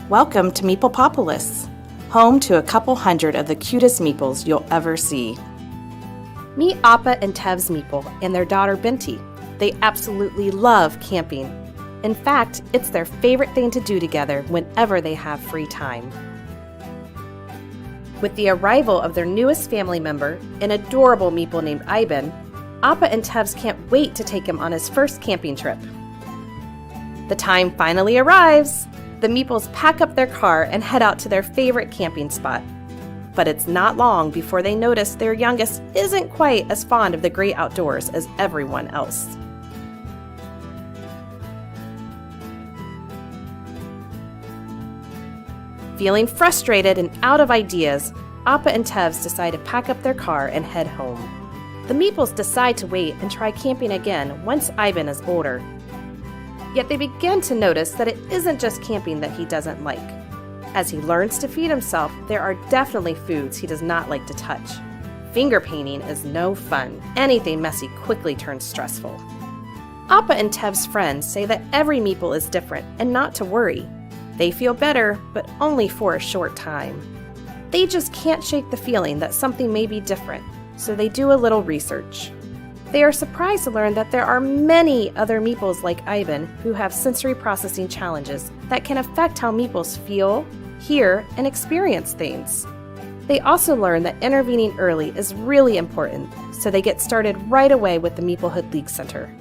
Welcome to Meeplepopolis, home to a couple hundred of the cutest meeples you'll ever see. Meet Appa and Tev's meeple and their daughter Binti. They absolutely love camping. In fact, it's their favorite thing to do together whenever they have free time. With the arrival of their newest family member, an adorable meeple named Ivan, Appa and Tevs can't wait to take him on his first camping trip. The time finally arrives. The meeples pack up their car and head out to their favorite camping spot. But it's not long before they notice their youngest isn't quite as fond of the great outdoors as everyone else. Feeling frustrated and out of ideas, Appa and Tevs decide to pack up their car and head home. The meeples decide to wait and try camping again once Ivan is older. Yet they begin to notice that it isn't just camping that he doesn't like. As he learns to feed himself, there are definitely foods he does not like to touch. Finger painting is no fun. Anything messy quickly turns stressful. Appa and Tev's friends say that every meeple is different and not to worry. They feel better, but only for a short time. They just can't shake the feeling that something may be different, so they do a little research. They are surprised to learn that there are many other meeples like Ivan who have sensory processing challenges that can affect how meeples feel, hear, and experience things. They also learn that intervening early is really important, so they get started right away with the Meeplehood League Center.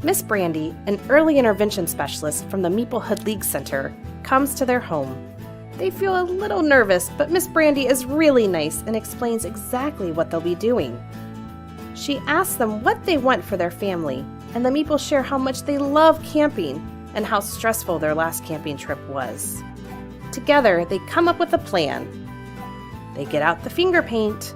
Miss Brandy, an early intervention specialist from the Meeplehood League Center, comes to their home. They feel a little nervous, but Miss Brandy is really nice and explains exactly what they'll be doing. She asks them what they want for their family, and the meeples share how much they love camping and how stressful their last camping trip was. Together, they come up with a plan. They get out the finger paint.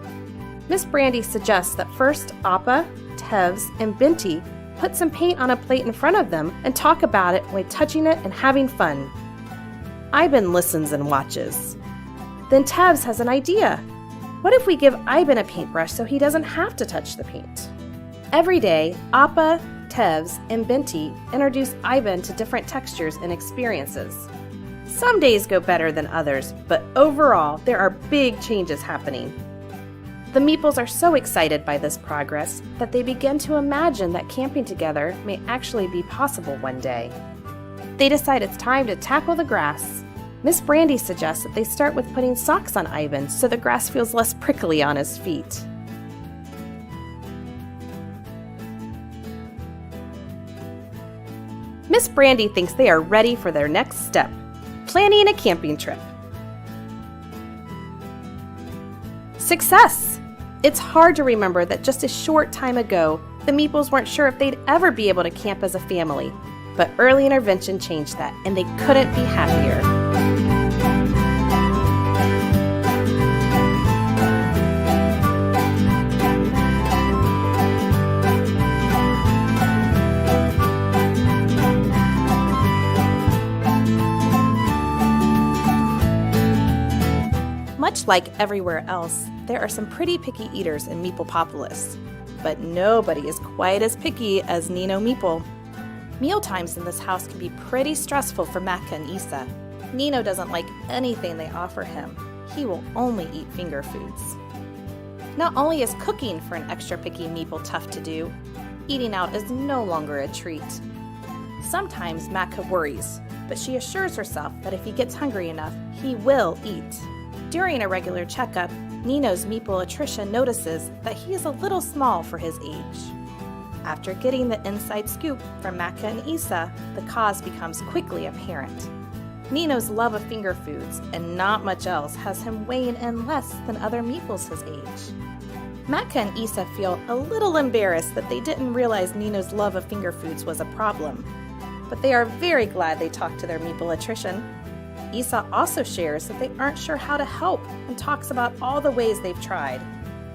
Miss Brandy suggests that first Appa, Tevs, and Binti put some paint on a plate in front of them and talk about it while touching it and having fun. Ivan listens and watches. Then Tevs has an idea. What if we give Ivan a paintbrush so he doesn't have to touch the paint? Every day, Appa, Tevs, and Binti introduce Ivan to different textures and experiences. Some days go better than others, but overall, there are big changes happening. The meeples are so excited by this progress that they begin to imagine that camping together may actually be possible one day. They decide it's time to tackle the grass. Miss Brandy suggests that they start with putting socks on Ivan so the grass feels less prickly on his feet. Miss Brandy thinks they are ready for their next step, planning a camping trip. Success! It's hard to remember that just a short time ago, the meeples weren't sure if they'd ever be able to camp as a family, but early intervention changed that, and they couldn't be happier. Much like everywhere else, there are some pretty picky eaters in Meeplepopolis, but nobody is quite as picky as Nino Meeple. Mealtimes in this house can be pretty stressful for Macca and Isa. Nino doesn't like anything they offer him. He will only eat finger foods. Not only is cooking for an extra picky meeple tough to do, eating out is no longer a treat. Sometimes Macca worries, but she assures herself that if he gets hungry enough, he will eat. During a regular checkup, Nino's meepleatrician notices that he is a little small for his age. After getting the inside scoop from Macca and Isa, the cause becomes quickly apparent. Nino's love of finger foods and not much else has him weighing in less than other meeples his age. Macca and Isa feel a little embarrassed that they didn't realize Nino's love of finger foods was a problem, but they are very glad they talked to their meepleatrician. Isa also shares that they aren't sure how to help and talks about all the ways they've tried.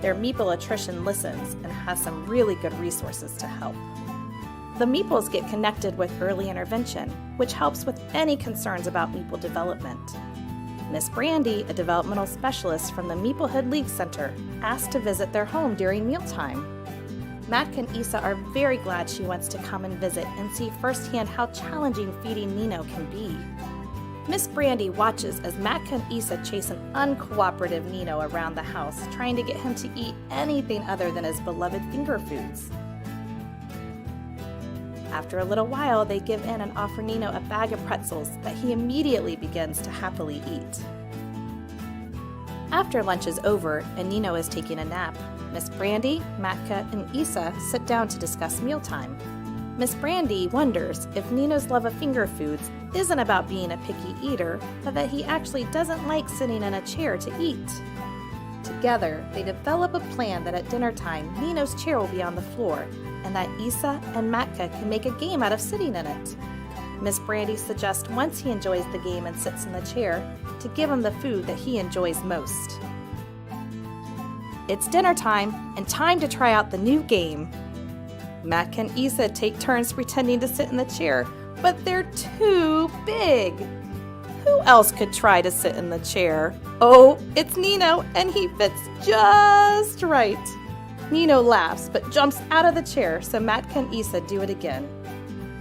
Their meepleatrician listens and has some really good resources to help. The meeples get connected with early intervention, which helps with any concerns about meeple development. Miss Brandy, a developmental specialist from the Meeplehood League Center, asked to visit their home during mealtime. Mac and Isa are very glad she wants to come and visit and see firsthand how challenging feeding Nino can be. Miss Brandy watches as Matka and Isa chase an uncooperative Nino around the house, trying to get him to eat anything other than his beloved finger foods. After a little while, they give in and offer Nino a bag of pretzels that he immediately begins to happily eat. After lunch is over and Nino is taking a nap, Miss Brandy, Matka, and Isa sit down to discuss mealtime. Miss Brandy wonders if Nino's love of finger foods isn't about being a picky eater, but that he actually doesn't like sitting in a chair to eat. Together, they develop a plan that at dinner time, Nino's chair will be on the floor, and that Isa and Matka can make a game out of sitting in it. Miss Brandy suggests once he enjoys the game and sits in the chair, to give him the food that he enjoys most. It's dinner time, and time to try out the new game. Matka and Isa take turns pretending to sit in the chair, but they're too big. Who else could try to sit in the chair? Oh, it's Nino, and he fits just right. Nino laughs, but jumps out of the chair, so Matka and Isa do it again.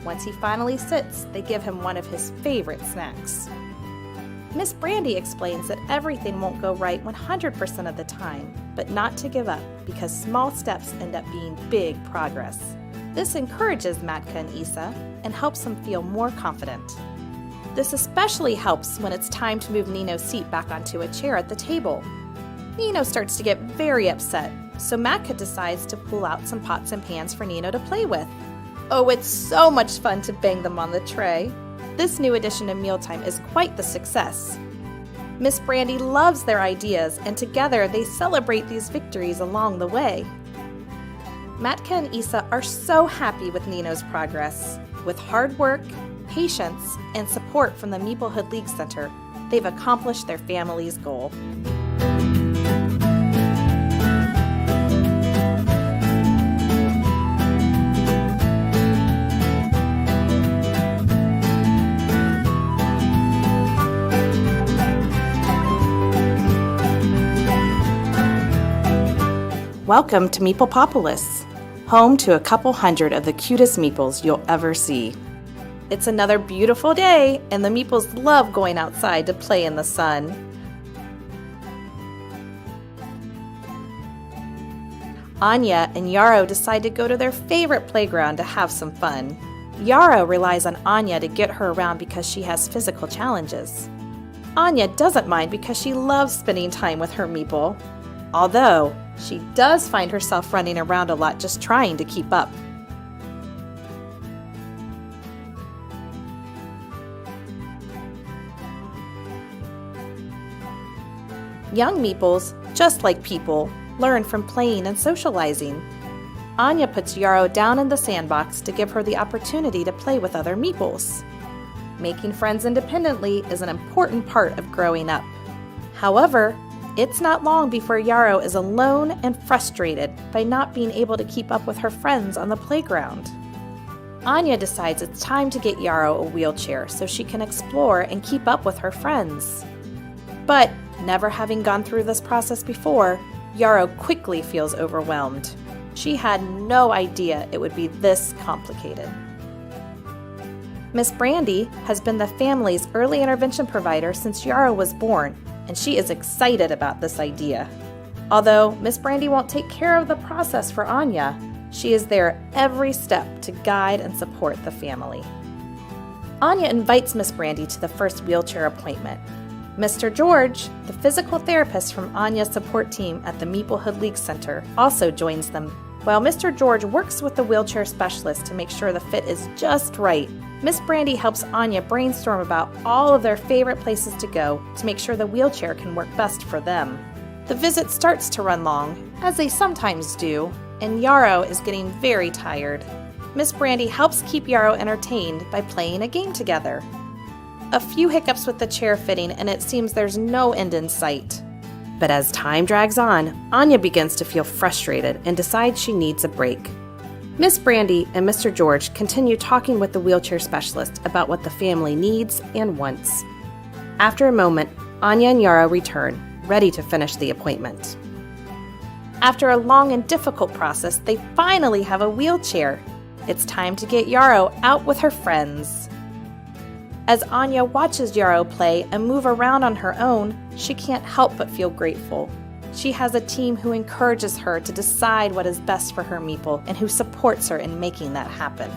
Once he finally sits, they give him one of his favorite snacks. Miss Brandy explains that everything won't go right 100% of the time, but not to give up, because small steps end up being big progress. This encourages Matka and Isa and helps them feel more confident. This especially helps when it's time to move Nino's seat back onto a chair at the table. Nino starts to get very upset, so Matka decides to pull out some pots and pans for Nino to play with. Oh, it's so much fun to bang them on the tray. This new addition to mealtime is quite the success. Miss Brandy loves their ideas, and together they celebrate these victories along the way. Matka and Isa are so happy with Nino's progress. With hard work, patience, and support from the Meeplehood League Center, they've accomplished their family's goal. Welcome to Meeplepopolis, home to a couple hundred of the cutest meeples you'll ever see. It's another beautiful day, and the meeples love going outside to play in the sun. Anya and Yarrow decide to go to their favorite playground to have some fun. Yarrow relies on Anya to get her around because she has physical challenges. Anya doesn't mind because she loves spending time with her meeple, although she does find herself running around a lot just trying to keep up. Young meeples, just like people, learn from playing and socializing. Anya puts Yarrow down in the sandbox to give her the opportunity to play with other meeples. Making friends independently is an important part of growing up. However, it's not long before Yarrow is alone and frustrated by not being able to keep up with her friends on the playground. Anya decides it's time to get Yarrow a wheelchair so she can explore and keep up with her friends. But, never having gone through this process before, Yarrow quickly feels overwhelmed. She had no idea it would be this complicated. Miss Brandy has been the family's early intervention provider since Yarrow was born, and she is excited about this idea. Although Miss Brandy won't take care of the process for Anya, she is there every step to guide and support the family. Anya invites Miss Brandy to the first wheelchair appointment. Mr. George, the physical therapist from Anya's support team at the Meeplehood League Center, also joins them. While Mr. George works with the wheelchair specialist to make sure the fit is just right, Miss Brandy helps Anya brainstorm about all of their favorite places to go to make sure the wheelchair can work best for them. The visit starts to run long, as they sometimes do, and Yarrow is getting very tired. Miss Brandy helps keep Yarrow entertained by playing a game together. A few hiccups with the chair fitting, and it seems there's no end in sight. But as time drags on, Anya begins to feel frustrated and decides she needs a break. Miss Brandy and Mr. George continue talking with the wheelchair specialist about what the family needs and wants. After a moment, Anya and Yarrow return, ready to finish the appointment. After a long and difficult process, they finally have a wheelchair. It's time to get Yarrow out with her friends. As Anya watches Yarrow play and move around on her own, she can't help but feel grateful. She has a team who encourages her to decide what is best for her meeple and who supports her in making that happen.